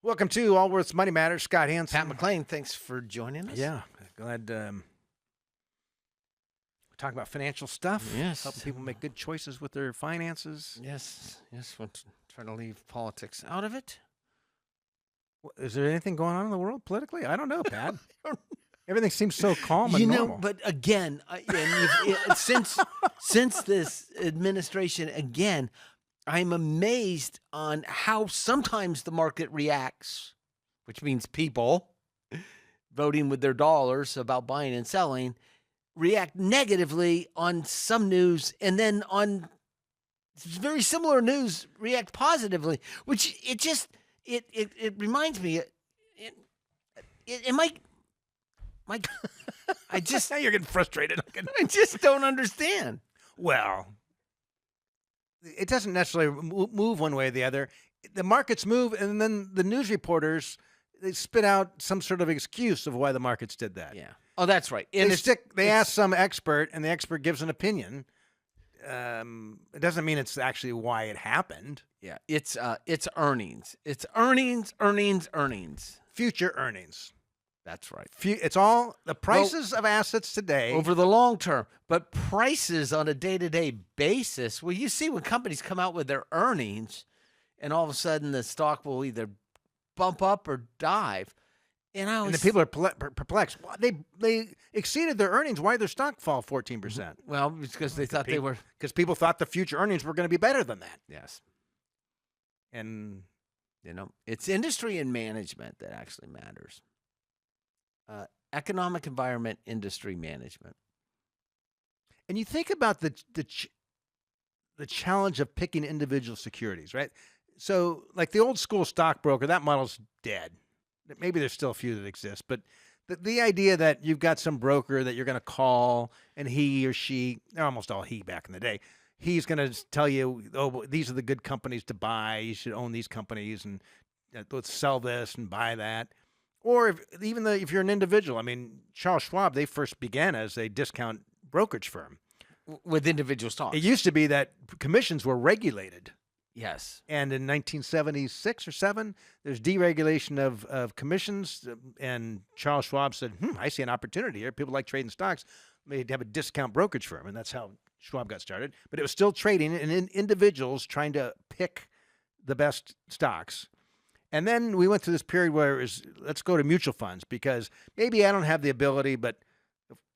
Welcome to Allworth's Money Matters. Scott Hansen. Pat McLean, thanks for joining us. Yeah, glad we're talking about financial stuff. Yes. Helping people make good choices with their finances. Yes. We're trying to leave politics out of it. Is there anything going on in the world politically? I don't know, Pat. Everything seems so calm and normal. But again, since this administration, again, I'm amazed on how sometimes the market reacts, which means people voting with their dollars about buying and selling react negatively on some news, and then on very similar news react positively, which it reminds me. It might. I just now you're getting frustrated. I just don't understand. Well, it doesn't necessarily move one way or the other. The markets move, and then the news reporters, they spit out some sort of excuse of why the markets did that. Yeah. Oh, that's right. And they ask some expert, and the expert gives an opinion. It doesn't mean it's actually why it happened. Yeah. It's earnings. It's earnings. Future earnings. That's right. It's all the prices of assets today. Over the long term. But prices on a day-to-day basis, well, you see when companies come out with their earnings, and all of a sudden the stock will either bump up or dive. And the people are perplexed. They exceeded their earnings. Why did their stock fall 14%? Well, it's because they thought because people thought the future earnings were going to be better than that. Yes. And, it's industry and management that actually matters. Economic environment, industry management. And you think about the challenge of picking individual securities, right? So, like the old school stockbroker, that model's dead. Maybe there's still a few that exist, but the idea that you've got some broker that you're going to call, and he or she, they're almost all he back in the day, he's going to tell you, oh, these are the good companies to buy. You should own these companies, and let's sell this and buy that. Or if you're an individual, I mean, Charles Schwab, they first began as a discount brokerage firm. With individual stocks. It used to be that commissions were regulated. Yes. And in 1976 or 7, there's deregulation of commissions. And Charles Schwab said, I see an opportunity here. People like trading stocks. They'd have a discount brokerage firm. And that's how Schwab got started. But it was still trading and individuals trying to pick the best stocks. And then we went through this period where it was, let's go to mutual funds, because maybe I don't have the ability, but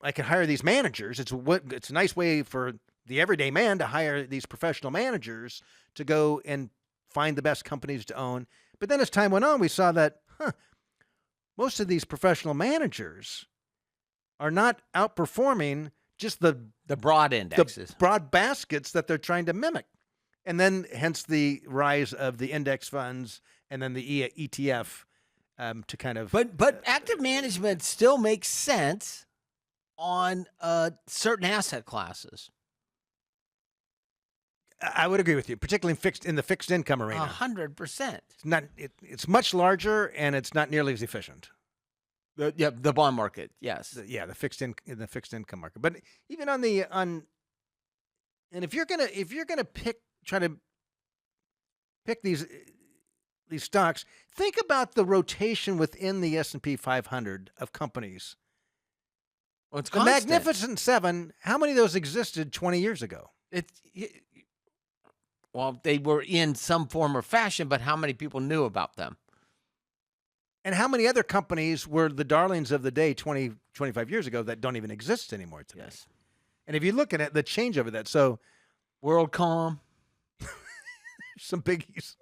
I can hire these managers. It's a nice way for the everyday man to hire these professional managers to go and find the best companies to own. But then as time went on, we saw that most of these professional managers are not outperforming just the broad indexes, the broad baskets that they're trying to mimic. And then hence the rise of the index funds and then the ETF to kind of... But active management still makes sense on certain asset classes. I would agree with you, particularly in the fixed income arena. 100%. It's much larger, and it's not nearly as efficient. The bond market, yes. The fixed income market. But even and if you're gonna try to pick these stocks, think about the rotation within the S&P 500 of companies. Well, it's the constant. Magnificent Seven. How many of those existed 20 years ago? Well, they were in some form or fashion, but how many people knew about them? And how many other companies were the darlings of the day 20, 25 years ago that don't even exist anymore today? Yes. And if you look at it, the change over that, so WorldCom. Some biggies.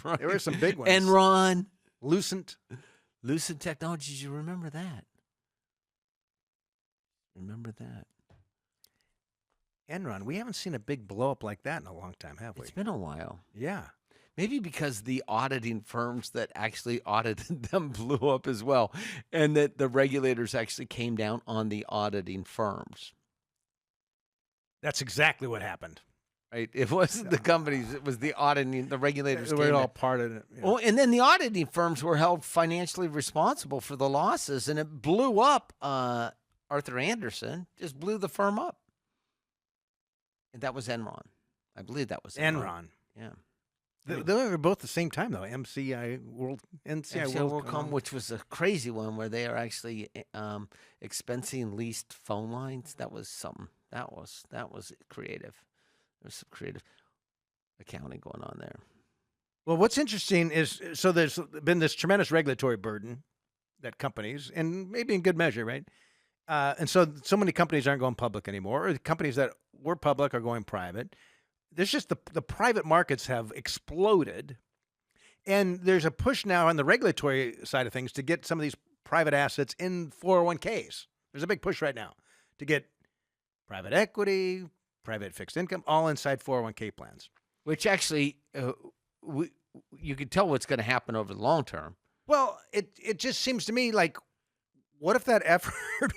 Right. There were some big ones. Enron. Lucent Technologies, you remember that. Remember that. Enron, we haven't seen a big blow up like that in a long time, have we? It's been a while. Yeah. Maybe because the auditing firms that actually audited them blew up as well, and that the regulators actually came down on the auditing firms. That's exactly what happened. Right? It wasn't the companies, it was the auditing, the regulators. They were all part of it. Yeah. Oh, and then the auditing firms were held financially responsible for the losses, and it blew up. Arthur Andersen just blew the firm up. And that was Enron. I believe that was Enron. Enron. Yeah. They were both the same time though. NCI WorldCom, which was a crazy one where they are actually expensing leased phone lines. That was something. That was creative. There's some creative accounting going on there. Well, what's interesting is so there's been this tremendous regulatory burden that companies, and maybe in good measure, right? And so many companies aren't going public anymore, or the companies that were public are going private. There's just the private markets have exploded, and there's a push now on the regulatory side of things to get some of these private assets in 401ks. There's a big push right now to get private equity, private fixed income, all inside 401k plans. Which actually, you can tell what's going to happen over the long term. Well, it just seems to me like, what if that effort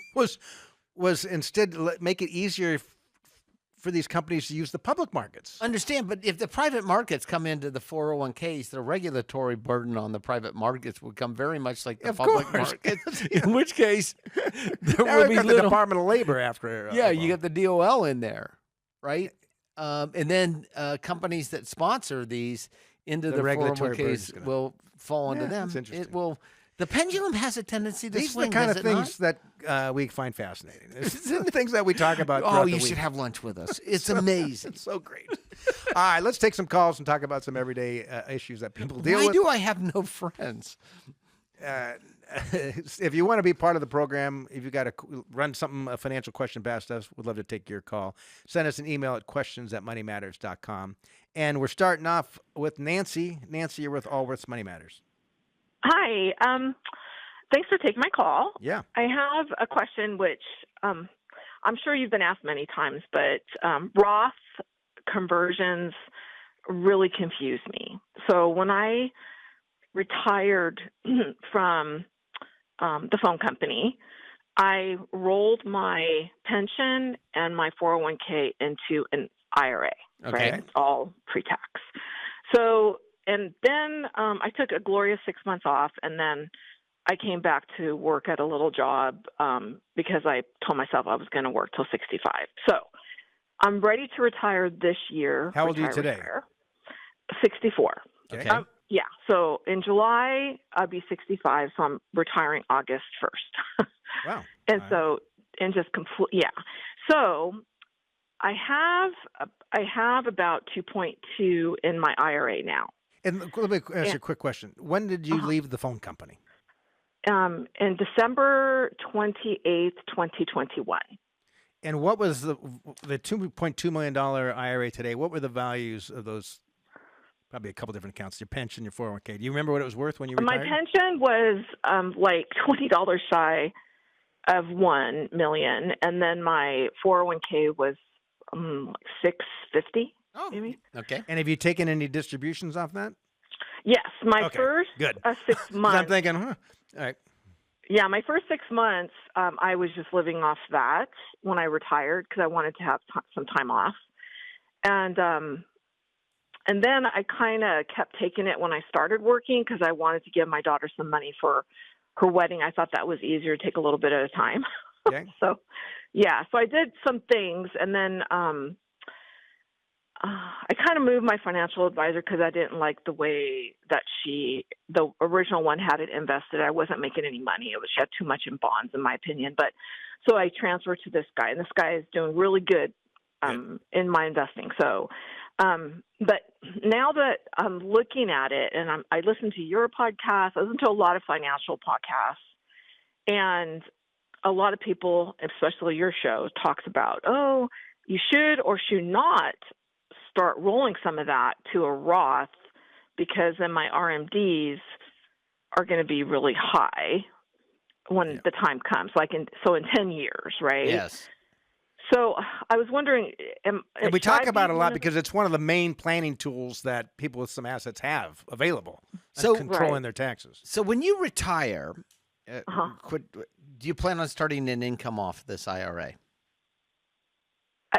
was instead make it easier for these companies to use the public markets? Understand, but if the private markets come into the 401ks, the regulatory burden on the private markets would come very much like the public markets. In which case, there will be the Department of Labor after. You got the DOL in there, right? And then companies that sponsor these into the regulatory 401ks will fall into them. It will. The pendulum has a tendency to These swing. These are the kind of things that we find fascinating. These are the things that we talk about. You should have lunch with us. It's amazing. It's so great. All right, let's take some calls and talk about some everyday issues that people deal with. Why do I have no friends? If you want to be part of the program, if you got to run a financial question past us, we'd love to take your call. Send us an email at questions@moneymatters.com. And we're starting off with Nancy. Nancy, you're with Allworth's Money Matters. Hi. Thanks for taking my call. Yeah. I have a question which I'm sure you've been asked many times, but Roth conversions really confuse me. So when I retired from the phone company, I rolled my pension and my 401k into an IRA, right? It's all pre-tax. So, and then I took a glorious 6 months off, and then I came back to work at a little job because I told myself I was going to work till 65. So I'm ready to retire this year. How old are you today? 64. Okay. Yeah. So in July, I'll be 65. So I'm retiring August 1st. Wow. And So I have about 2.2 in my IRA now. And let me ask you a quick question. When did you leave the phone company? In December 28th, 2021. And what was the $2.2 million IRA today? What were the values of those? Probably a couple different accounts. Your pension, your 401k. Do you remember what it was worth when you retired? My pension was like $20 shy of $1 million, and then my 401k was like $650. Oh, maybe. Okay. And have you taken any distributions off that? Yes, my first 6 months. I'm thinking, all right. Yeah, my first 6 months, I was just living off that when I retired because I wanted to have some time off, and then I kind of kept taking it when I started working because I wanted to give my daughter some money for her wedding. I thought that was easier to take a little bit at a time. Okay. So I did some things, and then I kind of moved my financial advisor because I didn't like the way that the original one had it invested. I wasn't making any money. She had too much in bonds, in my opinion. But so I transferred to this guy, and this guy is doing really good in my investing. So, but now that I'm looking at it, and I listen to your podcast, I listen to a lot of financial podcasts, and a lot of people, especially your show, talks about, you should or should not start rolling some of that to a Roth because then my RMDs are going to be really high when the time comes, in 10 years, right? Yes. So I was wondering, and we talk about it a lot because it's one of the main planning tools that people with some assets have available. So controlling their taxes. So when you retire, do you plan on starting an income off this IRA?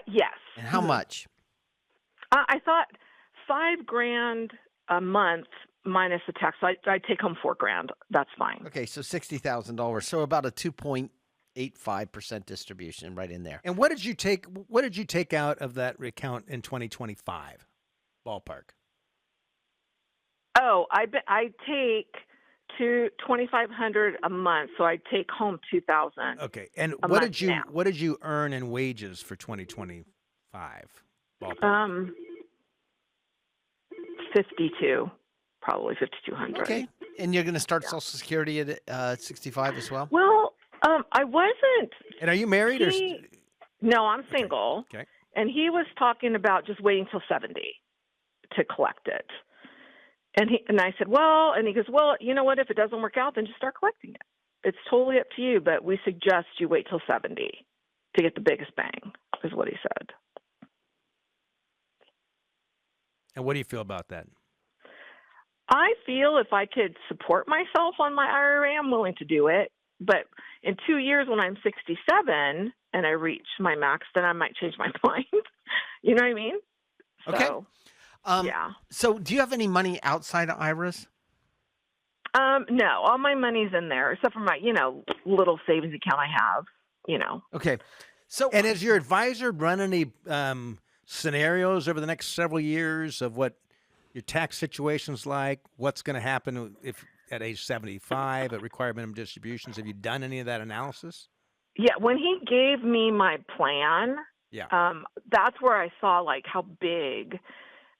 Yes. And how much? I thought $5,000 a month minus the tax. So I take home $4,000. That's fine. Okay, so $60,000. So about a 2.85% distribution right in there. And what did you take out of that account in 2025? Ballpark. Oh, I take $2,500 a month, so I take home $2,000 Okay. And a month now. what did you earn in wages for 2025? Ballpark. 52, probably 5,200. Okay. And you're going to start Social Security at 65 as well? Well, I wasn't. And are you married or? No, I'm single. Okay. And he was talking about just waiting till 70 to collect it. And I said, well, and he goes, well, you know what? If it doesn't work out, then just start collecting it. It's totally up to you, but we suggest you wait till 70 to get the biggest bang, is what he said. And what do you feel about that? I feel if I could support myself on my IRA, I'm willing to do it. But in 2 years, when I'm 67 and I reach my max, then I might change my mind. You know what I mean? Okay. So, yeah. So do you have any money outside of IRAs? No, all my money's in there except for my, little savings account I have, Okay. So, And has your advisor run any scenarios over the next several years of what your tax situation's like? What's going to happen if at age 75 at required minimum distributions? Have you done any of that analysis? Yeah, when he gave me my plan, Yeah. that's where I saw like how big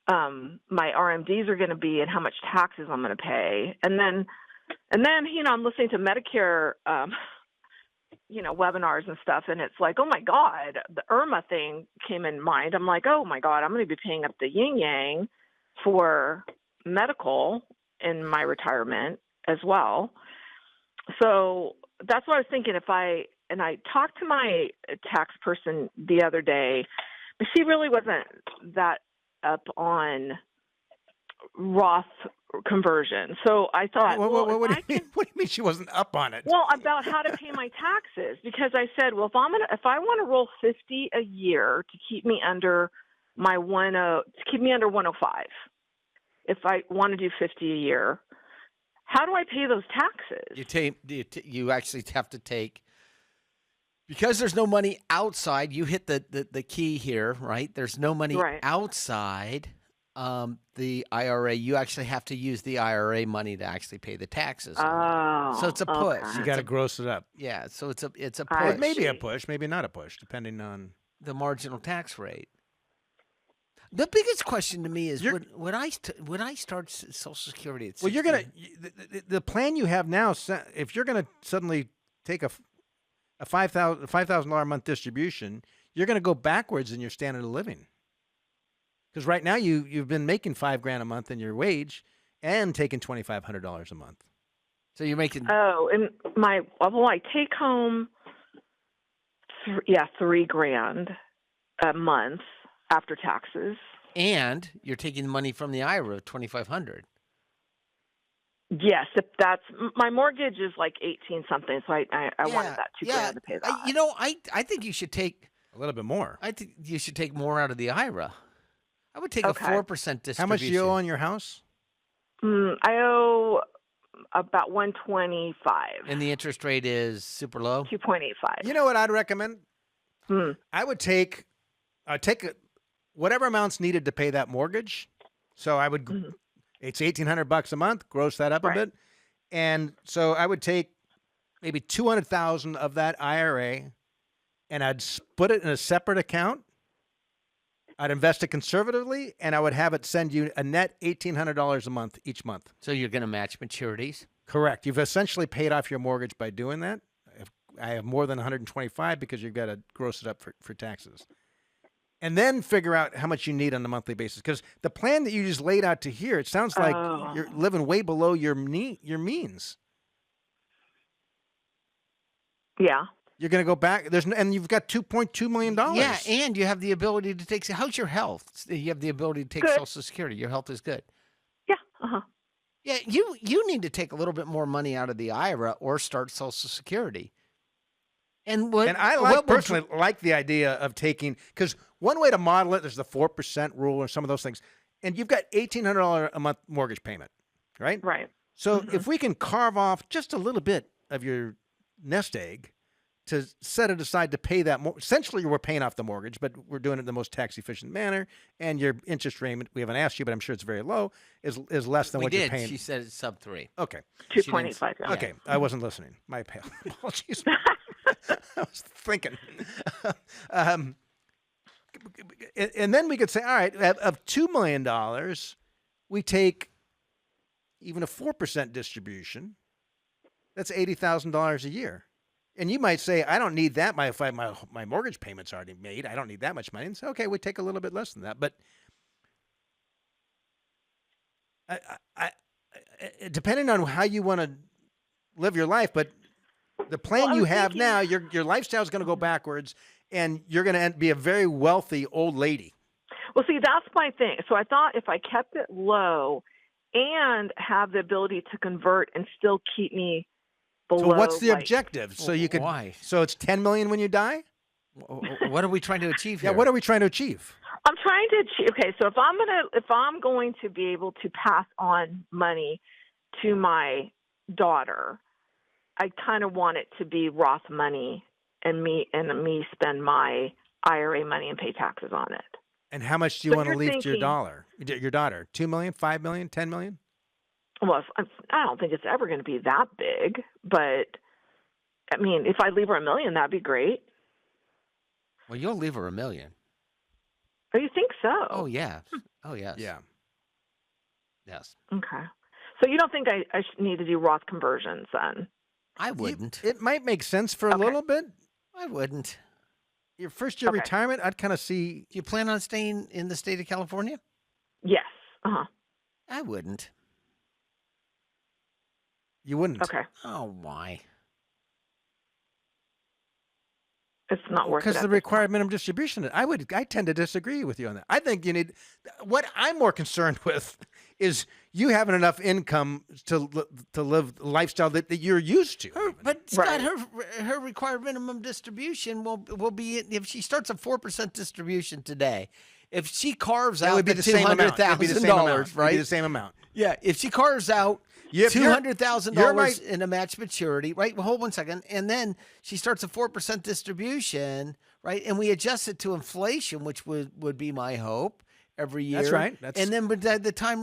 my RMDs are going to be and how much taxes I'm going to pay. And then, I'm listening to Medicare, webinars and stuff. And it's like, oh my God, the IRMA thing came in mind. I'm like, oh my God, I'm going to be paying up the yin yang for medical in my retirement as well. So that's what I was thinking. And I talked to my tax person the other day, but she really wasn't that up on Roth conversion. So I thought, what do you mean she wasn't up on it? Well, about how to pay my taxes, because I said, well, if I want to roll 50 a year to keep me under my 105, if I want to do 50 a year, how do I pay those taxes? You actually have to take, because there's no money outside. You hit the key here, right? There's no money outside the IRA. You actually have to use the IRA money to actually pay the taxes. Oh, so it's a push. You got to gross it up. Yeah, so it's a push. Maybe a push, maybe not a push, depending on the marginal tax rate. The biggest question to me is would I start Social Security at 60? Well, you're gonna the plan you have now. If you're gonna suddenly take a $5,000 a month distribution, you're gonna go backwards in your standard of living. Because right now you've been making $5,000 a month in your wage and taking $2,500 a month. So you're making and I take home $3,000 a month after taxes. And you're taking money from the IRA, $2,500. Yes, if that's my mortgage is like 18 something, so I wanted that $2,000 to pay that. I think you should take a little bit more. I think you should take more out of the IRA. I would take a 4% distribution. How much do you owe on your house? I owe about $125. And the interest rate is super low? 2.85. You know what I'd recommend? I would take whatever amounts needed to pay that mortgage. So I would, it's $1,800 a month, gross that up a bit. And so I would take maybe $200,000 of that IRA and I'd put it in a separate account. I'd invest it conservatively, and I would have it send you a net $1,800 a month each month. So you're going to match maturities? Correct. You've essentially paid off your mortgage by doing that. I have more than 125 because you've got to gross it up for taxes. And then figure out how much you need on a monthly basis. Because the plan that you just laid out to here, it sounds like you're living way below your means. Yeah. You're going to go back. And you've got $2.2 million. Yeah, and you have the ability to take. How's your health? You have the ability to take Social Security. Your health is good. Yeah. Yeah, you need to take a little bit more money out of the IRA or start Social Security. And I personally like the idea of taking, because one way to model it, there's the 4% rule or some of those things, and you've got $1,800 a month mortgage payment, right? Right. So if we can carve off just a little bit of your nest egg to set it aside to pay that. Essentially, we're paying off the mortgage, but we're doing it in the most tax efficient manner. And your interest rate, we haven't asked you, but I'm sure it's very low, is less than what you're paying. She said it's sub 3. Okay. 2.85. Yeah. Okay. I wasn't listening. My apologies. I was thinking. And then we could say, all right, of $2 million, we take even a 4% distribution. That's $80,000 a year. And you might say, I don't need that. My mortgage payment's already made. I don't need that much money. And say, okay, we take a little bit less than that. But depending on how you want to live your life, but the plan you have now, your lifestyle is going to go backwards, and you're going to be a very wealthy old lady. Well, see, that's my thing. So I thought if I kept it low and have the ability to convert and still keep me below. So what's the objective? So you could. Why? So it's $10 million when you die. What are we trying to achieve here? Yeah. What are we trying to achieve? I'm trying to achieve. Okay, so if I'm going to be able to pass on money to my daughter, I kind of want it to be Roth money, and me spend my IRA money and pay taxes on it. And how much do you want to leave to your daughter? $2 million, $5 million, $10 million? Well, I don't think it's ever going to be that big, but I mean, if I leave her $1 million, that'd be great. Well, you'll leave her $1 million. Oh, you think so? Oh, yeah. Oh, yes. Yeah. Yes. Okay. So you don't think I need to do Roth conversions then? I wouldn't. It might make sense for a little bit. I wouldn't. Your first year retirement, I'd kind of see. Do you plan on staying in the state of California? Yes. Uh-huh. I wouldn't. You wouldn't? Okay. Oh, why? It's not worth it. Because the required minimum distribution. I tend to disagree with you on that. I think you need. What I'm more concerned with is you having enough income to live the lifestyle that you're used to. But Scott, her required minimum distribution will be if she starts a 4% distribution today. If she carves out the $200,000, right? It would be the same amount. Yeah, if she carves out $200,000 in a match maturity, right? Well, hold 1 second, and then she starts a 4% distribution, right? And we adjust it to inflation, which would be my hope every year. That's right. And then by the time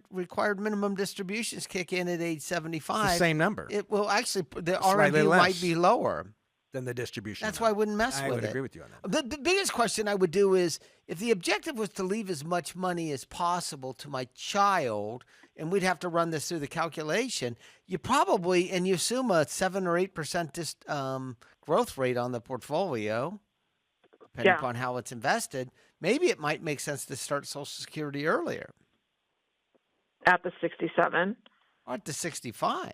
required minimum distributions kick in at age 75, the same number. It will actually the RMD might be lower than the distribution. That's why I wouldn't mess with it. I would agree with you on that. The biggest question I would do is if the objective was to leave as much money as possible to my child, and we'd have to run this through the calculation, you probably, and you assume a 7 or 8% growth rate on the portfolio, depending upon how it's invested, maybe it might make sense to start Social Security earlier. At the 67? Or at the 65.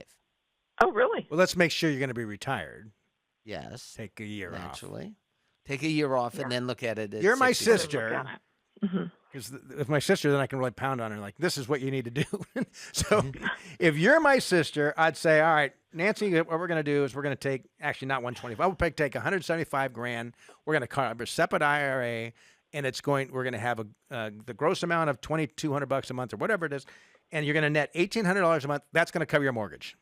Oh, really? Well, let's make sure you're going to be retired. Yes. Take a year off. Take a year off and then look at it. You're my sister. Mm-hmm. Because if my sister, then I can really pound on her like, this is what you need to do. So if you're my sister, I'd say, all right, Nancy, what we're going to do is we're going to take, actually not 125, we'll take $175,000. We're going to carve a separate IRA, and we're going to have the gross amount of $2,200 a month or whatever it is, and you're going to net $1,800 a month. That's going to cover your mortgage.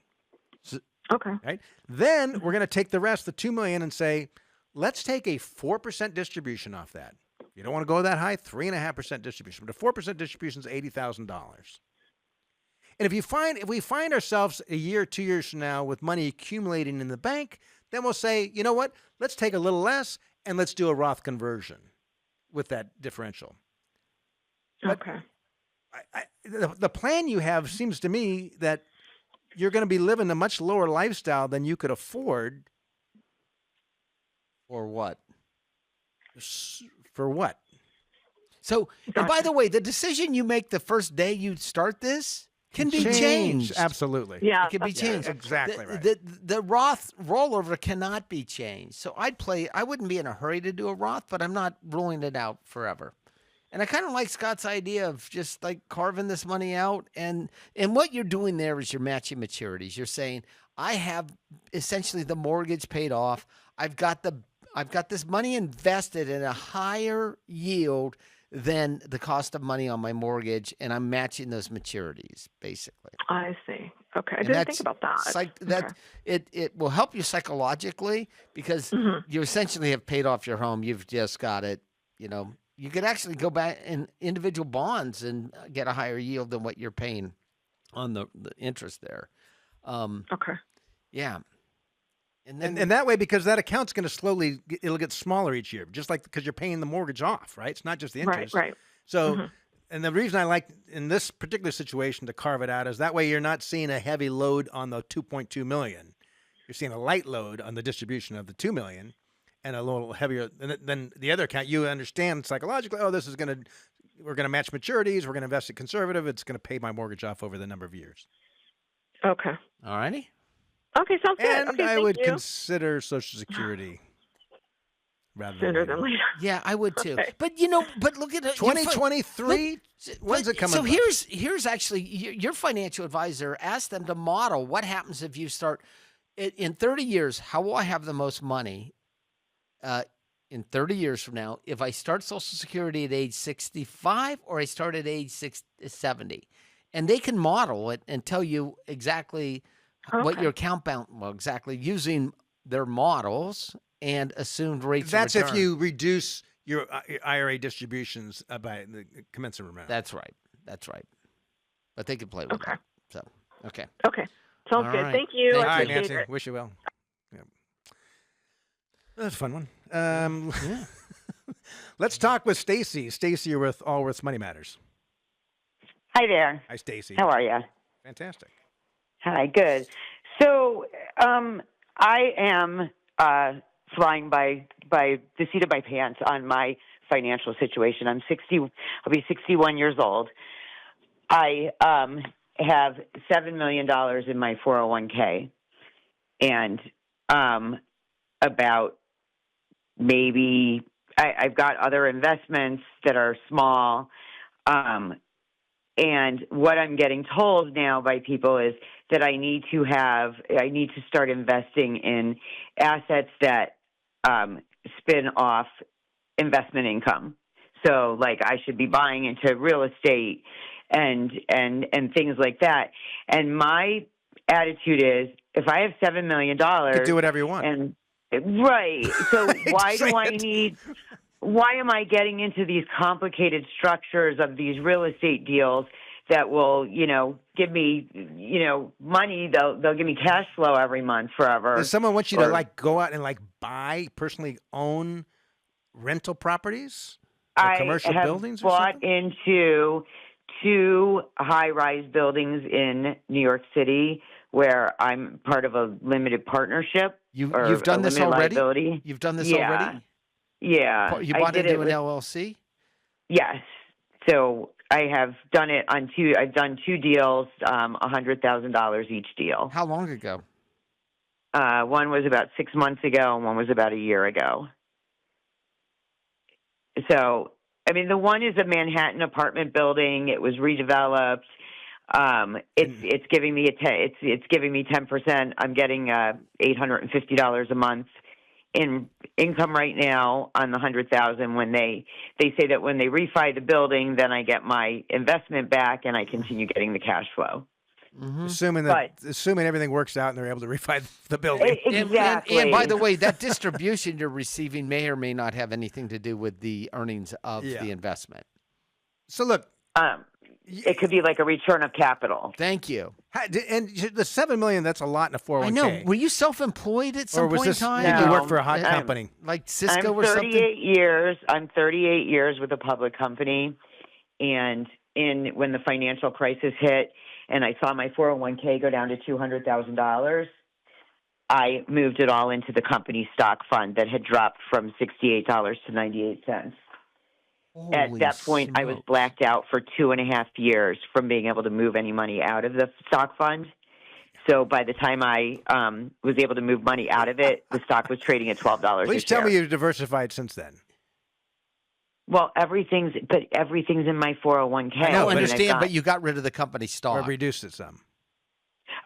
Okay. Right. Then we're going to take the rest, the $2 million, and say, let's take a 4% distribution off that. You don't want to go that high, 3.5% distribution. But a 4% distribution is $80,000. And if we find ourselves a year, 2 years from now with money accumulating in the bank, then we'll say, you know what? Let's take a little less and let's do a Roth conversion with that differential. But okay. The plan you have seems to me that you're going to be living a much lower lifestyle than you could afford. For what? For what? So, and by the way, the decision you make the first day you start this can be changed. Absolutely. Yeah. It can be changed. Exactly right. The Roth rollover cannot be changed. So I wouldn't be in a hurry to do a Roth, but I'm not ruling it out forever. And I kind of like Scott's idea of just like carving this money out. And what you're doing there is you're matching maturities. You're saying, I have essentially the mortgage paid off. I've got this money invested in a higher yield than the cost of money on my mortgage, and I'm matching those maturities, basically. I see. Okay. I And didn't think about that. that it will help you psychologically because you essentially have paid off your home. You've just got it. You could actually go back in individual bonds and get a higher yield than what you're paying on the interest there. Okay. Yeah. And that way, because that account's going to it'll get smaller each year, just like because you're paying the mortgage off, right? It's not just the interest. Right. So, and the reason I like in this particular situation to carve it out is that way you're not seeing a heavy load on the 2.2 million. You're seeing a light load on the distribution of the 2 million, and a little heavier than the other account. You understand psychologically, oh, we're going to match maturities. We're going to invest it conservative. It's going to pay my mortgage off over the number of years. Okay. All righty. Okay, sounds good. And okay, I would thank you. consider Social Security rather Sooner than than later. Yeah, I would too. Okay. But but look at it. 2023. When's it coming? So here's actually your financial advisor. Ask them to model what happens if you start in 30 years. How will I have the most money in 30 years from now if I start Social Security at age 65 or I start at age 70? And they can model it and tell you exactly what your account balance, exactly using their models and assumed rates That's of return. if you reduce your IRA distributions by the commensurate amount. That's right. But they can play with that. So, okay. Okay. Sounds All good. right. Thank you. Thank I All right, appreciate Nancy. it. Wish you well. Yeah. That's a fun one. Yeah. Let's talk with Stacy. Stacy, you're with Allworth's Money Matters. Hi there. Hi, Stacy. How are you? Fantastic. Hi, good. So I am flying by the seat of my pants on my financial situation. I'm 60. I'll be 61 years old. I have $7 million in my 401k, and about maybe I've got other investments that are small. And what I'm getting told now by people is that I need to start investing in assets that spin off investment income. So like I should be buying into real estate and things like that. And my attitude is if I have $7 million, You can do whatever you want. and right. So why am I getting into these complicated structures of these real estate deals that will, give me, money? They'll give me cash flow every month forever. Does someone want you to go out and personally own rental properties or commercial buildings? Or bought something? into 2 high-rise buildings in New York City where I'm part of a limited partnership. You've done this already? Liability. You've done this already? Yeah. You bought I did into it an LLC? Yes. So I have done it on 2. I've done 2 deals, $100,000 each deal. How long ago? One was about 6 months ago, and one was about a year ago. So, the one is a Manhattan apartment building. It was redeveloped. It's giving me it's giving me 10%. I'm getting $850 a month in income right now on the $100,000. When they say that when they refi the building, then I get my investment back and I continue getting the cash flow. Mm-hmm. Assuming everything works out and they're able to refi the building. Exactly. And by the way, that distribution you're receiving may or may not have anything to do with the earnings of the investment. So look, it could be like a return of capital. Thank you. And the $7 million, that's a lot in a 401k. I know. Were you self-employed at some point in time? Did you work for a hot company? Like Cisco I'm or something? 38 years. I'm 38 years with a public company. And when the financial crisis hit and I saw my 401k go down to $200,000, I moved it all into the company stock fund that had dropped from $68 to 98 cents. At that point, I was blacked out for 2.5 years from being able to move any money out of the stock fund. So by the time I was able to move money out of it, the stock was trading at $12 a share. Please tell me you've diversified since then. Well, everything's in my 401k. I don't understand, but you got rid of the company stock. Or reduced it some.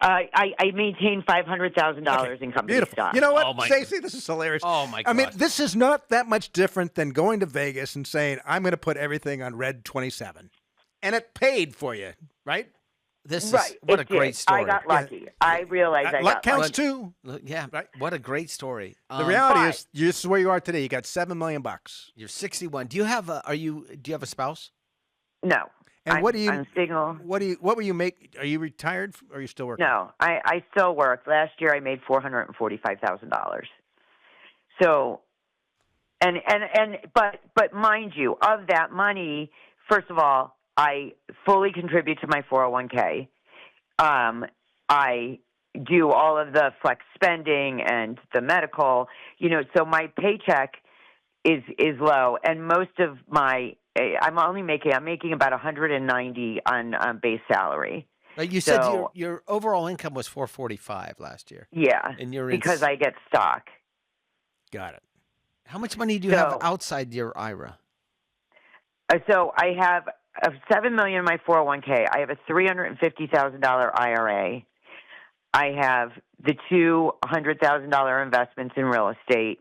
I maintain $500,000 in company Beautiful. stock. You know what, Oh, my Stacey? This is hilarious. Oh, my I mean, gosh. this is not that much different than going to Vegas and saying, I'm going to put everything on red 27. And it paid for you, right? This is Right. what a it did. great story. I got lucky. I realized I Luck got counts lucky. too. Look, yeah, Right. what a great story. The reality but- is, this is where you are today. You got $7 million. You're 61. Do you have a spouse? No. And what do you? I'm single. What will you make? Are you retired? Or are you still working? No, I still work. Last year I made $445,000. So, but mind you, of that money, first of all, I fully contribute to my 401k. I do all of the flex spending and the medical. So my paycheck is low, and most of my I'm making about 190 on base salary. You said So- your overall income was 445 last year. Yeah, And you're because I get stock. Got it. How much money do you have So- outside your IRA? So I have $7 million in my 401k. I have a $350,000 IRA. I have the $200,000 investments in real estate,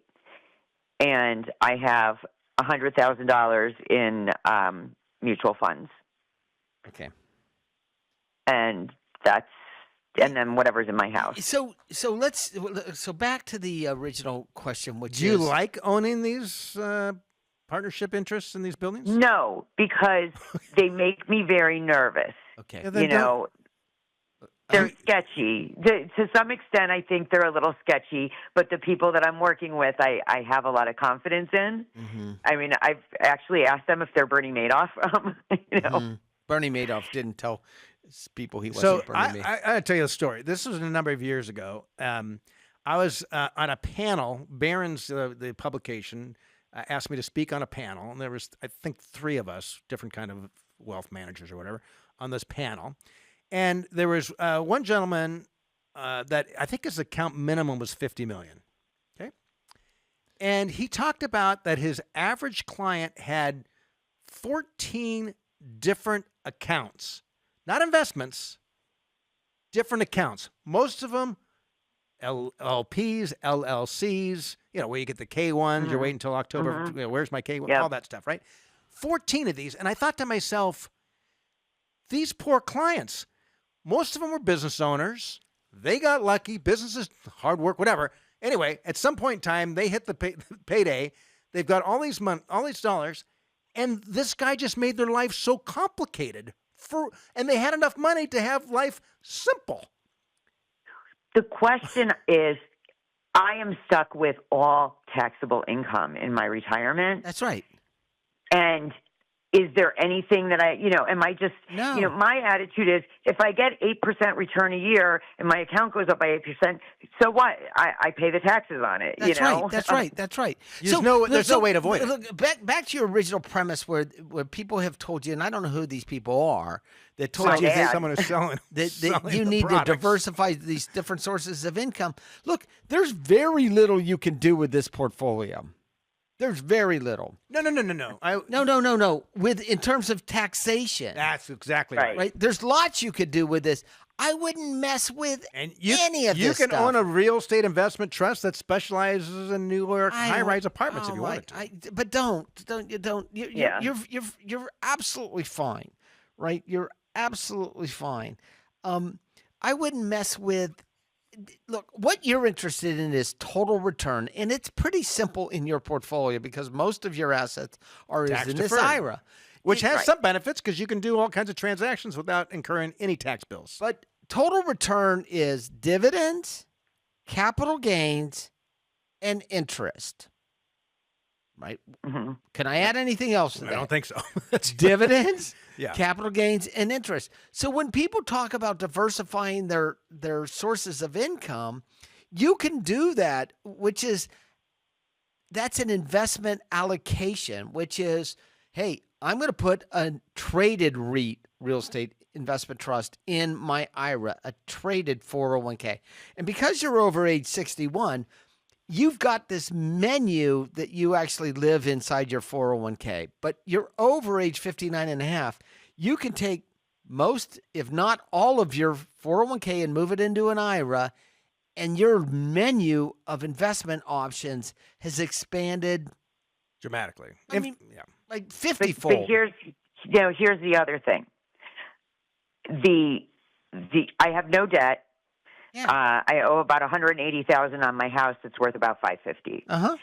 and I have $100,000 in mutual funds, Okay. and then whatever's in my house. So back to the original question, which Do you is like owning these partnership interests in these buildings? No, because they make me very nervous. okay. Yeah, then don't- They're sketchy. To some extent, I think they're a little sketchy, but the people that I'm working with, I have a lot of confidence in. Mm-hmm. I mean, I've actually asked them if they're Bernie Madoff. Mm-hmm. Bernie Madoff didn't tell people he So wasn't Bernie Madoff. I to tell you a story. This was a number of years ago. I was on a panel. Barron's, the publication, asked me to speak on a panel, and there was, I think, 3 of us, different kind of wealth managers or whatever, on this panel. And there was one gentleman that I think his account minimum was $50 million. Okay, and he talked about that his average client had 14 different accounts, not investments, different accounts. Most of them LLPs, LLCs. Where you get the K1s. You're waiting until October. Where's my K1? Yep. All that stuff, right? 14 of these, and I thought to myself, these poor clients. Most of them were business owners. They got lucky. Businesses, hard work, whatever. Anyway, at some point in time, they hit the payday. They've got all these dollars, and this guy just made their life so complicated. And they had enough money to have life simple. The question is, I am stuck with all taxable income in my retirement. That's right. And is there anything that am I just, No. My attitude is if I get 8% return a year and my account goes up by 8%, so what? I pay the taxes on it, That's right. That's right. That's right. There's no way to avoid it. Look, back to your original premise where people have told you, and I don't know who these people are, that told My you dad. Someone who's selling, that selling you the need products. to diversify these different sources of income. Look, there's very little you can do with this portfolio. There's very little. No. No. In terms of taxation, That's exactly Right. right? There's lots you could do with this. I wouldn't mess with And any of you this can stuff. own a real estate investment trust that specializes in New York high-rise apartments if you wanted to. But don't. Yeah. You're absolutely fine, right? You're absolutely fine. I wouldn't mess with. Look, what you're interested in is total return, and it's pretty simple in your portfolio because most of your assets are in this Tax-deferred. IRA. Which has Right. some benefits because you can do all kinds of transactions without incurring any tax bills. But total return is dividends, capital gains, and interest. Right? Mhm. Can I add anything else to I that? don't think so. That's Dividends, Yeah. capital gains, and interest. So when people talk about diversifying their sources of income, you can do that, that's an investment allocation, which is, hey, I'm going to put a traded REIT, real estate investment trust, in my IRA, a traded 401k. And because you're over age 61, you've got this menu that you actually live inside your 401k, but you're over age 59 and a half. You can take most, if not all of your 401k and move it into an IRA, and your menu of investment options has expanded Dramatically. I mean, yeah. like But 50-fold. here's the other thing. I have no debt. Yeah. I owe about $180,000 on my house. That's worth about $550. Uh-huh.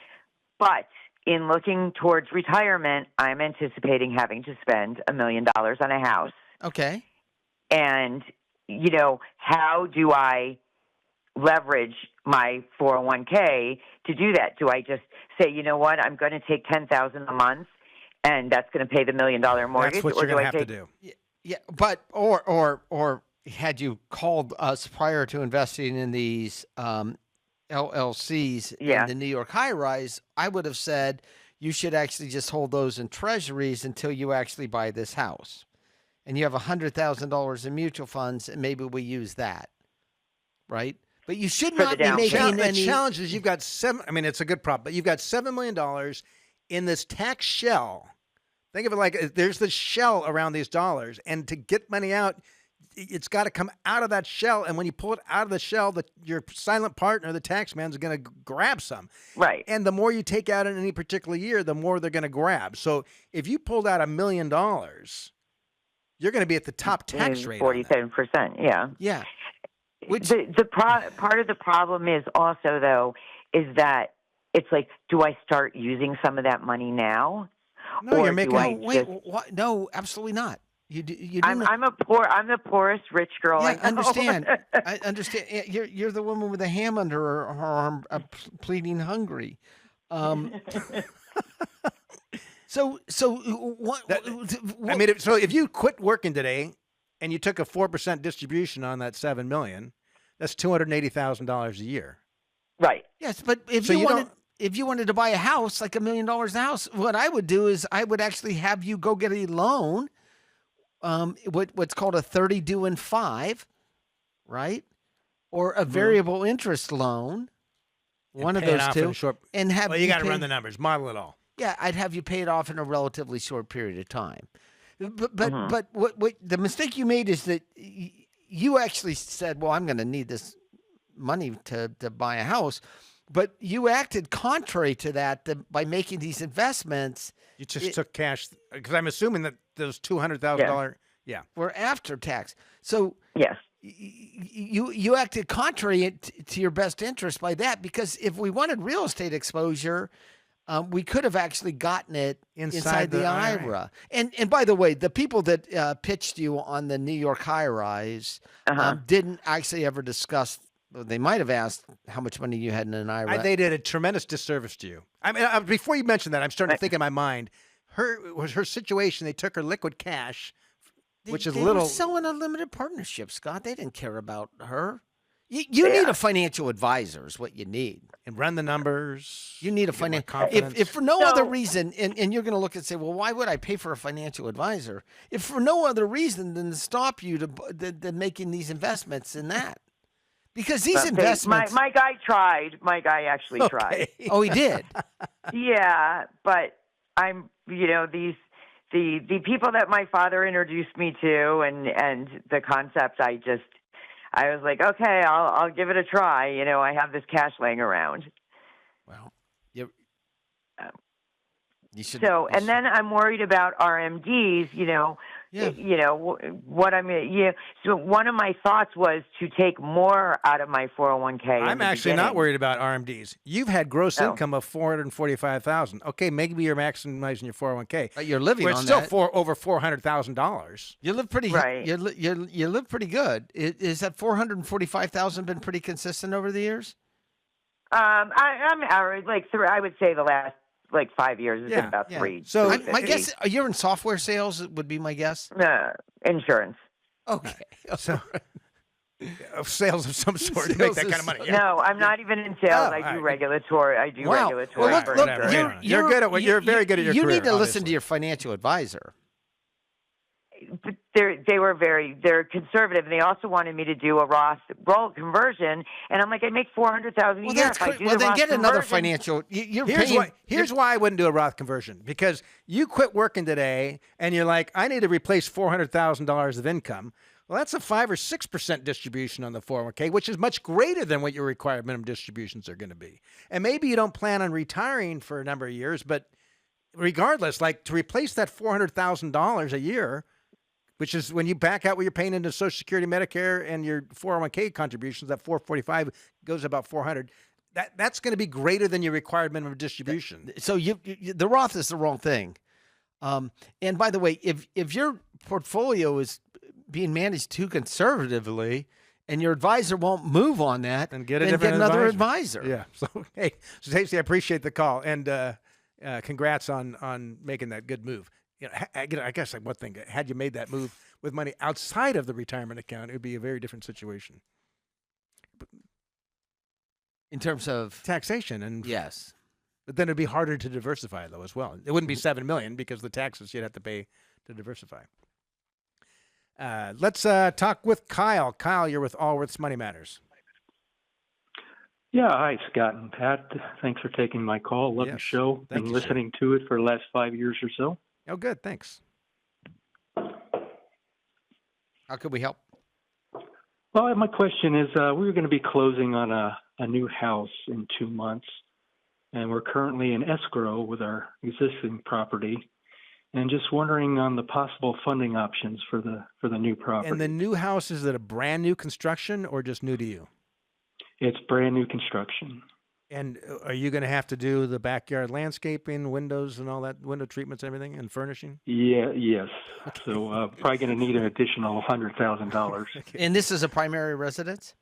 But in looking towards retirement, I'm anticipating having to spend $1 million on a house. Okay. And, how do I leverage my 401k to do that? Do I just say, you know what, I'm going to take $10,000 a month and that's going to pay the $1 million mortgage? That's what or you're going to have I to do. Yeah, but or had you called us prior to investing in these LLCs in the New York high rise, I would have said you should actually just hold those in treasuries until you actually buy this house. And you have $100,000 in mutual funds, and maybe we use that, right? But you should not be making any. The challenge is you've got it's a good prop, but you've got $7 million in this tax shell. Think of it like there's this shell around these dollars, and to get money out, it's got to come out of that shell. And when you pull it out of the shell, your silent partner, the tax man, is going to grab some. Right. And the more you take out in any particular year, the more they're going to grab. So if you pulled out $1 million, you're going to be at the top tax rate. 47%. Yeah. Yeah. Which part of the problem is also, though, is that it's like, do I start using some of that money now? No, you're making. No, absolutely not. You do I'm the poorest rich girl. Yeah, I understand. I understand. You're the woman with a ham under her arm, pleading hungry. So what? So if you quit working today, and you took a 4% distribution on that $7 million, that's $280,000 a year. Right. Yes, but if you wanted to buy a house, like $1 million a house, what I would do is I would actually have you go get a loan, what's called a 30 due in 5, right? Or a variable interest loan, one of those two, and have. Well, you got to run the numbers, model it all. Yeah, I'd have you pay it off in a relatively short period of time. But what the mistake you made is that you actually said, well, I'm going to need this money to buy a house. But you acted contrary to that by making these investments. You just took cash, because I'm assuming that those $200,000 were after tax. So yes, you acted contrary to your best interest by that, because if we wanted real estate exposure, we could have actually gotten it inside the IRA. And by the way, the people that pitched you on the New York high rise didn't actually ever discuss. They might have asked how much money you had in an IRA. They did a tremendous disservice to you. I mean, before you mention that, I'm starting to think in my mind, her situation. They took her liquid cash, which is little. They were selling a limited partnership, Scott. They didn't care about her. You need a financial advisor is what you need. And run the numbers. You need a financial. If for no other reason, and you're going to look and say, well, why would I pay for a financial advisor? If for no other reason than to stop you than making these investments in that. Because these investments. My guy tried. My guy actually tried. Oh, he did? Yeah, but I'm, the people that my father introduced me to and the concept, I was like, okay, I'll give it a try. I have this cash laying around. Well, you should. And then I'm worried about RMDs. What I'm. So one of my thoughts was to take more out of my 401k. I'm actually not worried about RMDs. You've had gross income of $445,000. Okay, maybe you're maximizing your 401k. But you're living on that. It's still over $400,000. You live pretty right. You live pretty good. Is that $445,000 been pretty consistent over the years? I'm average I would say the last 5 years has been about 3. So my guess, you're in software sales would be my guess. Insurance. Okay. So sales of some sort to make that kind of money. No, I'm not even in sales. I do regulatory. Well, look, you're good at what you're very good at your career. You need to listen to your financial advisor. they're conservative, and they also wanted me to do a Roth conversion, and I'm like, I make $400,000 a Well, year. that's If I great. do Well, the then Roth get another conversion, financial. You're Here's paying. why I wouldn't do a Roth conversion, because you quit working today and you're like, I need to replace $400,000 of income. Well, that's a 5 or 6% distribution on the 401k, which is much greater than what your required minimum distributions are going to be. And maybe you don't plan on retiring for a number of years, but regardless, like to replace that $400,000 a year, which is when you back out what you're paying into Social Security, Medicare, and your 401k contributions, that 445 goes about 400. That's going to be greater than your required minimum distribution. So the Roth is the wrong thing. And by the way, if your portfolio is being managed too conservatively and your advisor won't move on that, And get then get another advisor. Yeah. So, hey, Stacey, I appreciate the call, and congrats on making that good move. I guess like one thing, had you made that move with money outside of the retirement account, it would be a very different situation. In terms of Taxation, and yes. but then it'd be harder to diversify though as well. It wouldn't be $7 million because the taxes you'd have to pay to diversify. Let's talk with Kyle. Kyle, you're with Allworth's Money Matters. Yeah, hi, Scott and Pat. Thanks for taking my call. Love the show. Thank Been you, sir. listening to it for the last 5 years or so. Oh, good. Thanks. How could we help? Well, my question is, we were going to be closing on a new house in 2 months, and we're currently in escrow with our existing property, and just wondering on the possible funding options for the new property. And the new house, is it a brand new construction or just new to you? It's brand new construction. And are you going to have to do the backyard landscaping, windows, and all that, window treatments, everything, and furnishing? Yeah, yes. So probably going to need an additional $100,000. And this is a primary residence?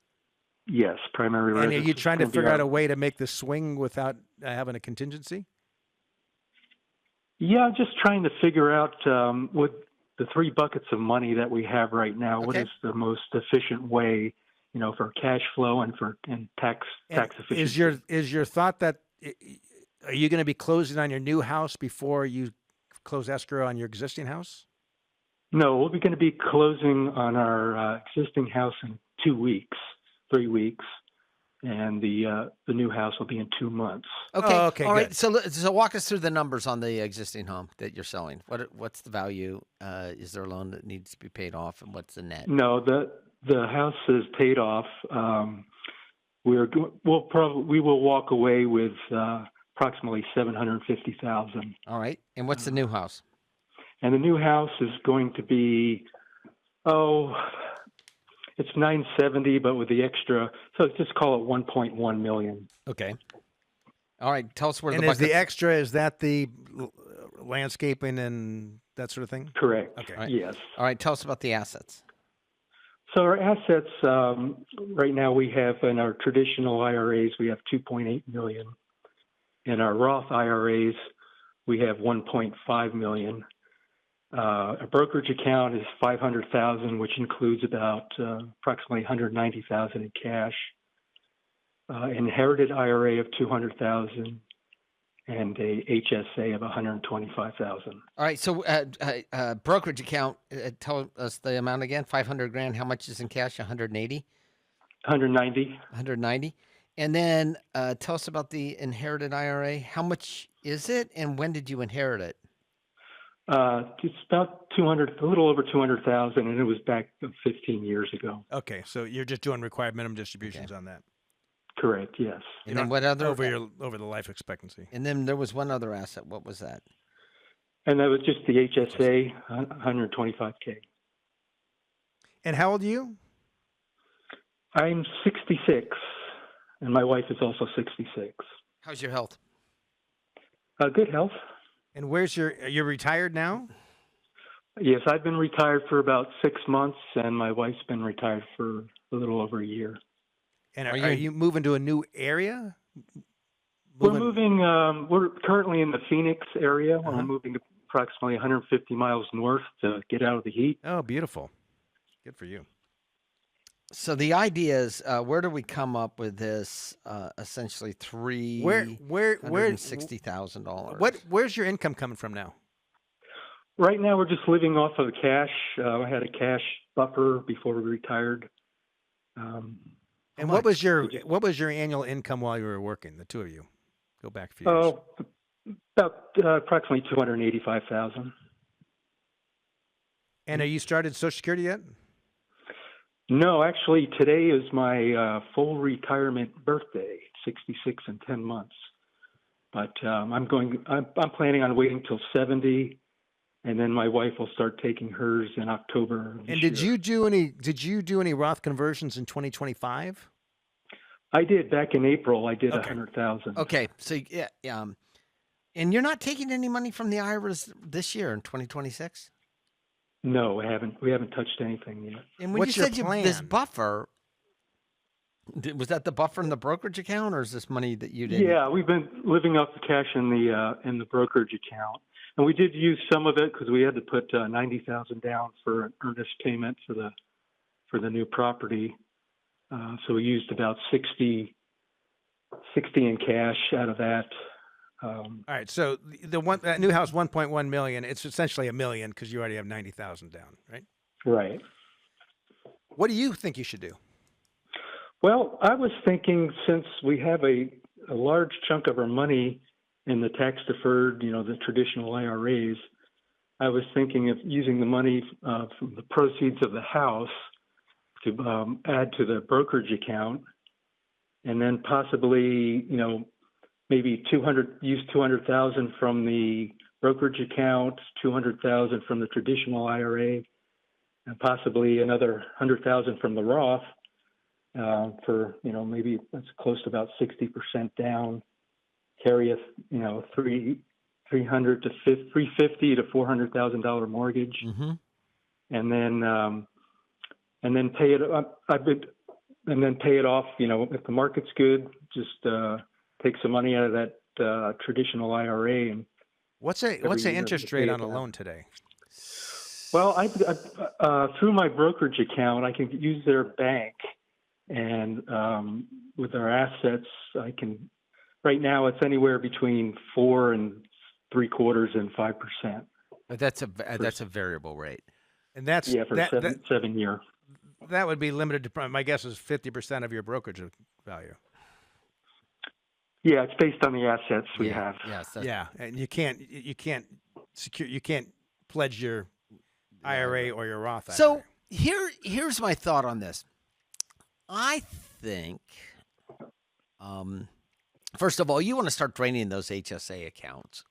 Yes, primary And residence. are you trying to It's gonna figure be out a way to make this swing without having a contingency? Yeah, just trying to figure out with the 3 buckets of money that we have right now, what Okay. is the most efficient way, for cash flow and tax efficiency. Is your thought that are you going to be closing on your new house before you close escrow on your existing house? No, we're going to be closing on our existing house in 2 weeks, 3 weeks, and the new house will be in 2 months. Okay. Oh, okay, All right. good. So walk us through the numbers on the existing home that you're selling. What's the value? Is there a loan that needs to be paid off, and what's the net? No, the house is paid off. We will walk away with approximately $750,000. All right. And what's the new house? And the new house is going to be, it's $970,000, but with the extra, so just call it $1.1 million. Okay. All right. Tell us where And the is the buckets. extra, is that the landscaping and that sort of thing? Correct. Okay. Right. Yes. All right. Tell us about the assets. So our assets, right now we have in our traditional IRAs, we have $2.8 million. In our Roth IRAs, we have $1.5 million. A brokerage account is $500,000, which includes about approximately $190,000 in cash. Inherited IRA of $200,000, and a HSA of $125,000. All right. So brokerage account. Tell us the amount again. $500,000. How much is in cash? 180. 190. 190. And then tell us about the inherited IRA. How much is it, and when did you inherit it? It's about a little over 200,000, and it was back 15 years ago. Okay, so you're just doing required minimum distributions on that. Correct. Yes. And then what other? over the life expectancy. And then there was one other asset. What was that? And that was just the HSA, 125K. And how old are you? I'm 66, and my wife is also 66. How's your health? Good health. And you're retired now? Yes, I've been retired for about 6 months, and my wife's been retired for a little over a year. And are you moving to a new area? We're moving. We're currently in the Phoenix area. We're moving to approximately 150 miles north to get out of the heat. Oh, beautiful. Good for you. So the idea is, where do we come up with this? Essentially, $360,000. $60,000. Where's your income coming from now? Right now, we're just living off of cash. I had a cash buffer before we retired. And what was your annual income while you were working? The two of you, go back a few years. Oh, about approximately $285,000. And are you started Social Security yet? No, actually, today is my full retirement birthday, 66 and 10 months. But I'm planning on waiting till 70, and then my wife will start taking hers in October. And did you do any Roth conversions in 2025? I did back in April. I did 100,000. Okay, so and you're not taking any money from the IRAs this year in 2026? No, we haven't touched anything yet. And when What's you your said plan? this buffer, was that the buffer in the brokerage account, or is this money that you didn't? Yeah, we've been living off the cash in the brokerage account, and we did use some of it because we had to put $90,000 down for an earnest payment for the new property. So we used about 60 in cash out of that. All right, so that new house, 1.1 million. It's essentially $1 million because you already have 90,000 down, right? Right. What do you think you should do? Well, I was thinking, since we have a large chunk of our money in the tax-deferred, the traditional IRAs, I was thinking of using the money from the proceeds of the house to add to the brokerage account, and then possibly, maybe use 200,000 from the brokerage account, 200,000 from the traditional IRA, and possibly another 100,000 from the Roth. For maybe that's close to about 60% down, carry a $350,000 to $400,000 mortgage, and then pay it up. And then pay it off. If the market's good, just take some money out of that traditional IRA. And what's the interest rate on a loan today? Well, I through my brokerage account, I can use their bank. And with our assets, I can. Right now, it's anywhere between 4 3/4 and 5%. But that's a variable rate, and that's for 7 year. That would be limited to. My guess is 50% of your brokerage value. Yeah, it's based on the assets we have. Yes, and you can't pledge your IRA or your Roth IRA. So here's my thought on this. I think, first of all, you want to start draining those HSA accounts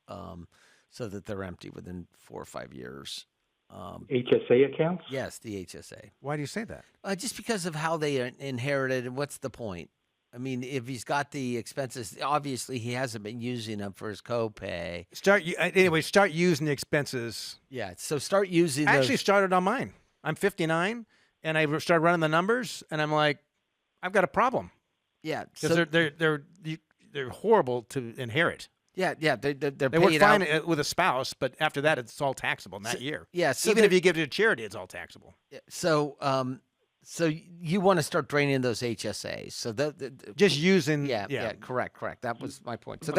so that they're empty within 4 or 5 years. HSA accounts? Yes, the HSA. Why do you say that? Just because of how they inherited, and what's the point? I mean, if he's got the expenses, obviously he hasn't been using them for his copay. Start using the expenses. Yeah, so start using. I actually started on mine. I'm 59, and I started running the numbers, and I'm like, I've got a problem. Yeah, because they're horrible to inherit. Yeah, they work fine with a spouse, but after that, it's all taxable in that year. Yeah, so even if you give it to charity, it's all taxable. So you want to start draining those HSAs. So just using. Yeah, correct. That was my point. So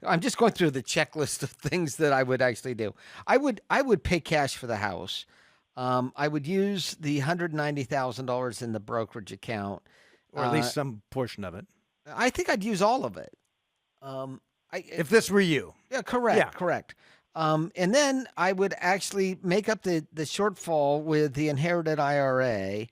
I'm just going through the checklist of things that I would actually do. I would pay cash for the house. I would use the $190,000 in the brokerage account, or at least some portion of it. I think I'd use all of it. If this were you. Yeah, correct. And then I would actually make up the shortfall with the inherited IRA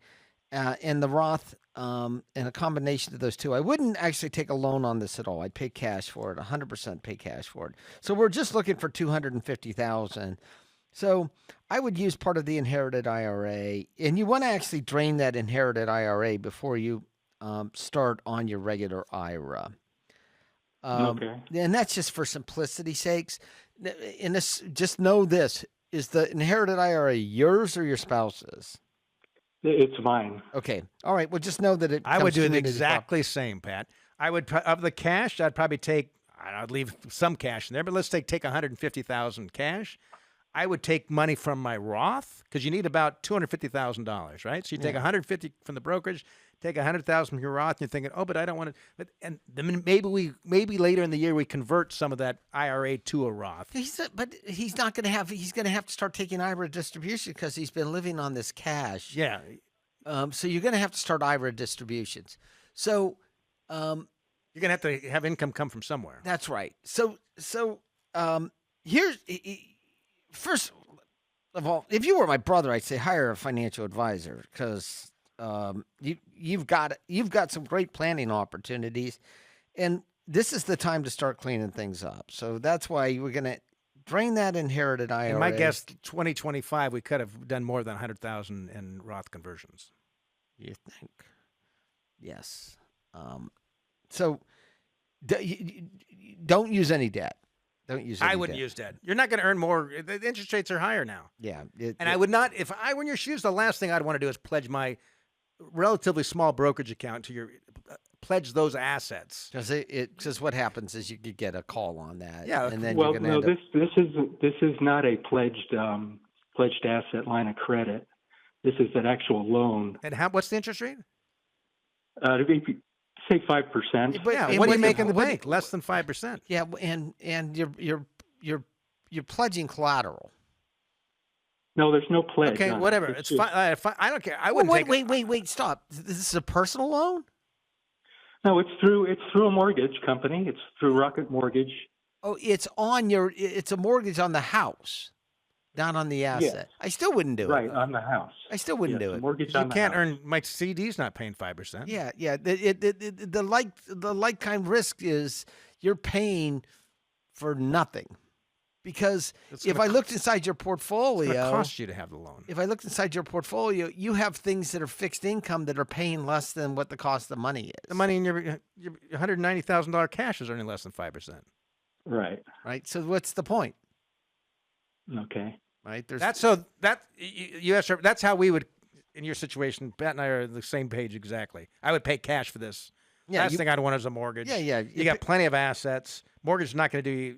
and the Roth and a combination of those two. I wouldn't actually take a loan on this at all. I'd pay cash for it, 100% pay cash for it. So we're just looking for $250,000. So I would use part of the inherited IRA, and you want to actually drain that inherited IRA before you start on your regular IRA. And that's just for simplicity's sakes. And just know this: is the inherited IRA yours or your spouse's? It's mine. Okay. All right. Well, just know that I would do the exactly same, Pat. I would of the cash. I'd probably take. I'd leave some cash in there, but let's take $150,000 cash. I would take money from my Roth because you need about $250,000, right? So you take $150 from the brokerage, take 100,000 from your Roth, and you're thinking, oh, but I don't want to. And then maybe later in the year we convert some of that IRA to a Roth. But he's not going to have. He's going to have to start taking IRA distribution because he's been living on this cash. Yeah. So you're going to have to start IRA distributions. So you're going to have income come from somewhere. That's right. So here's first of all, if you were my brother, I'd say hire a financial advisor because you've got some great planning opportunities, and this is the time to start cleaning things up. So that's why we're going to drain that inherited IRA. And my guess, 2025, we could have done more than 100,000 in Roth conversions. You think? Yes. So don't use any debt. Don't use. I wouldn't use debt. You're not going to earn more. The interest rates are higher now. Yeah. I would not. If I were in your shoes, the last thing I'd want to do is pledge my relatively small brokerage account to your pledge those assets. Because what happens is you could get a call on that. Yeah. And then well, you're no, gonna this is not a pledged asset line of credit. This is an actual loan. And what's the interest rate? To be, say 5%. Yeah. What do you make in the bank? Less than 5%. Yeah, and you're pledging collateral. No, there's no pledge. Okay, whatever. It's fine. I don't care. I Well, wouldn't wait, stop. This is a personal loan? No, it's through a mortgage company. It's through Rocket Mortgage. Oh, it's a mortgage on the house, not on the asset. Yes. I still wouldn't do it. Right, on the house. I still wouldn't do it. Mortgage You on the can't house. earn. My CD's not paying 5%. Yeah. The like kind risk is you're paying for nothing. Because if I looked inside your portfolio, It's going to cost you to have the loan. if I looked inside your portfolio, you have things that are fixed income that are paying less than what the cost of money is. The money in your $190,000 cash is earning less than 5%. Right. Right. So what's the point? Okay. Right. That's how we would, in your situation, Pat and I are on the same page exactly. I would pay cash for this. Yeah, Last thing I'd want is a mortgage. Yeah. You got plenty of assets. Mortgage is not going to do you.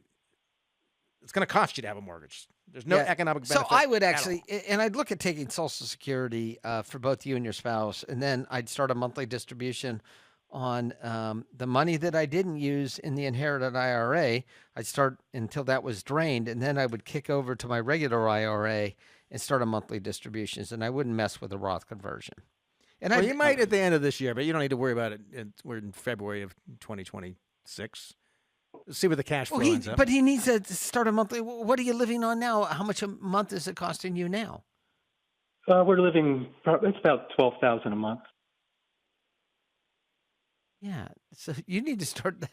It's going to cost you to have a mortgage. There's no economic benefit. So I would actually, and I'd look at taking Social Security for both you and your spouse, and then I'd start a monthly distribution on the money that I didn't use in the inherited IRA. I'd start until that was drained, and then I would kick over to my regular IRA and start a monthly distributions, and I wouldn't mess with the Roth conversion. And you might at the end of this year, but you don't need to worry about it. We're in February of 2026. Let's see where the cash flow ends up. But he needs to start a monthly. What are you living on now? How much a month is it costing you now? We're living. It's about $12,000 a month. Yeah. So you need to start that.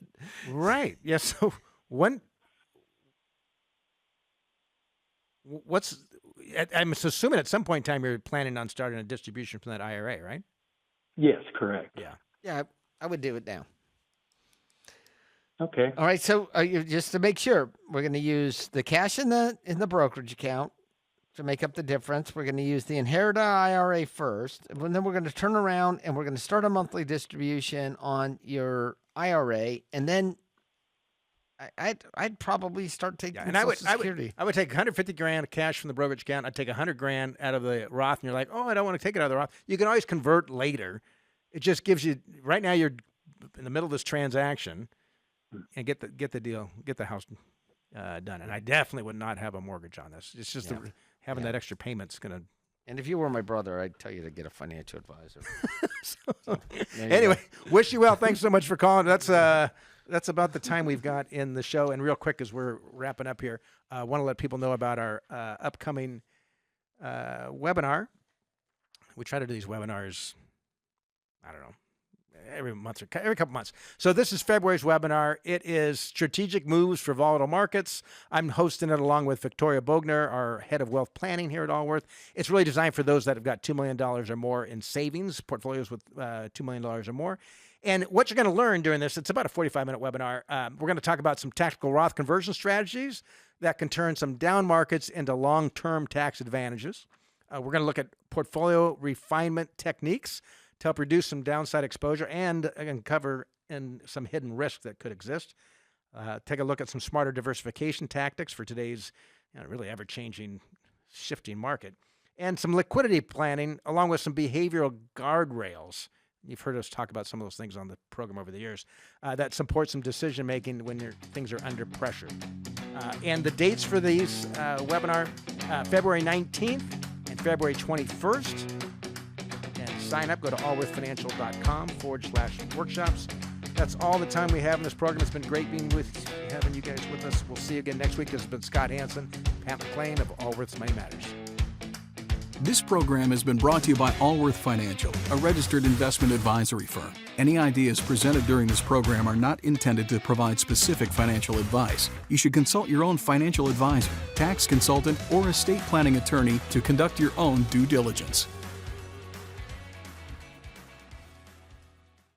Right. Yeah. So I'm assuming at some point in time you're planning on starting a distribution from that IRA, right? Yes, correct. Yeah. Yeah, I would do it now. Okay. All right. So just to make sure, we're going to use the cash in the brokerage account to make up the difference. We're going to use the inherited IRA first, and then we're going to turn around and we're going to start a monthly distribution on your IRA, and then I'd probably start taking Social Security. I would take $150,000 of cash from the brokerage account. I'd take $100,000 out of the Roth, and you're like, oh, I don't want to take it out of the Roth. You can always convert later. It just gives you right now. You're in the middle of this transaction. And get the deal, get the house done. And I definitely would not have a mortgage on this. It's just having that extra payment's going to. And if you were my brother, I'd tell you to get a financial advisor. Anyway, wish you well. Thanks so much for calling. That's about the time we've got in the show. And real quick, as we're wrapping up here, I want to let people know about our upcoming webinar. We try to do these webinars, I don't know, every month or every couple months. So this is February's webinar. It is Strategic Moves for Volatile Markets. I'm hosting it along with Victoria Bogner, our head of wealth planning here at Allworth. It's really designed for those that have got $2 million or more in savings, portfolios with $2 million or more. And what you're going to learn during this, it's about a 45-minute webinar. We're going to talk about some tactical Roth conversion strategies that can turn some down markets into long-term tax advantages. We're going to look at portfolio refinement techniques to help reduce some downside exposure and uncover some hidden risks that could exist. Take a look at some smarter diversification tactics for today's really ever-changing, shifting market. And some liquidity planning along with some behavioral guardrails You've heard us talk about some of those things on the program over the years that support some decision making when things are under pressure. And the dates for these webinar, February 19th and February 21st. And sign up, go to allworthfinancial.com/workshops. That's all the time we have in this program. It's been great having you guys with us. We'll see you again next week. This has been Scott Hansen, Pat McClain of Allworth's Money Matters. This program has been brought to you by Allworth Financial, a registered investment advisory firm. Any ideas presented during this program are not intended to provide specific financial advice. You should consult your own financial advisor, tax consultant, or estate planning attorney to conduct your own due diligence.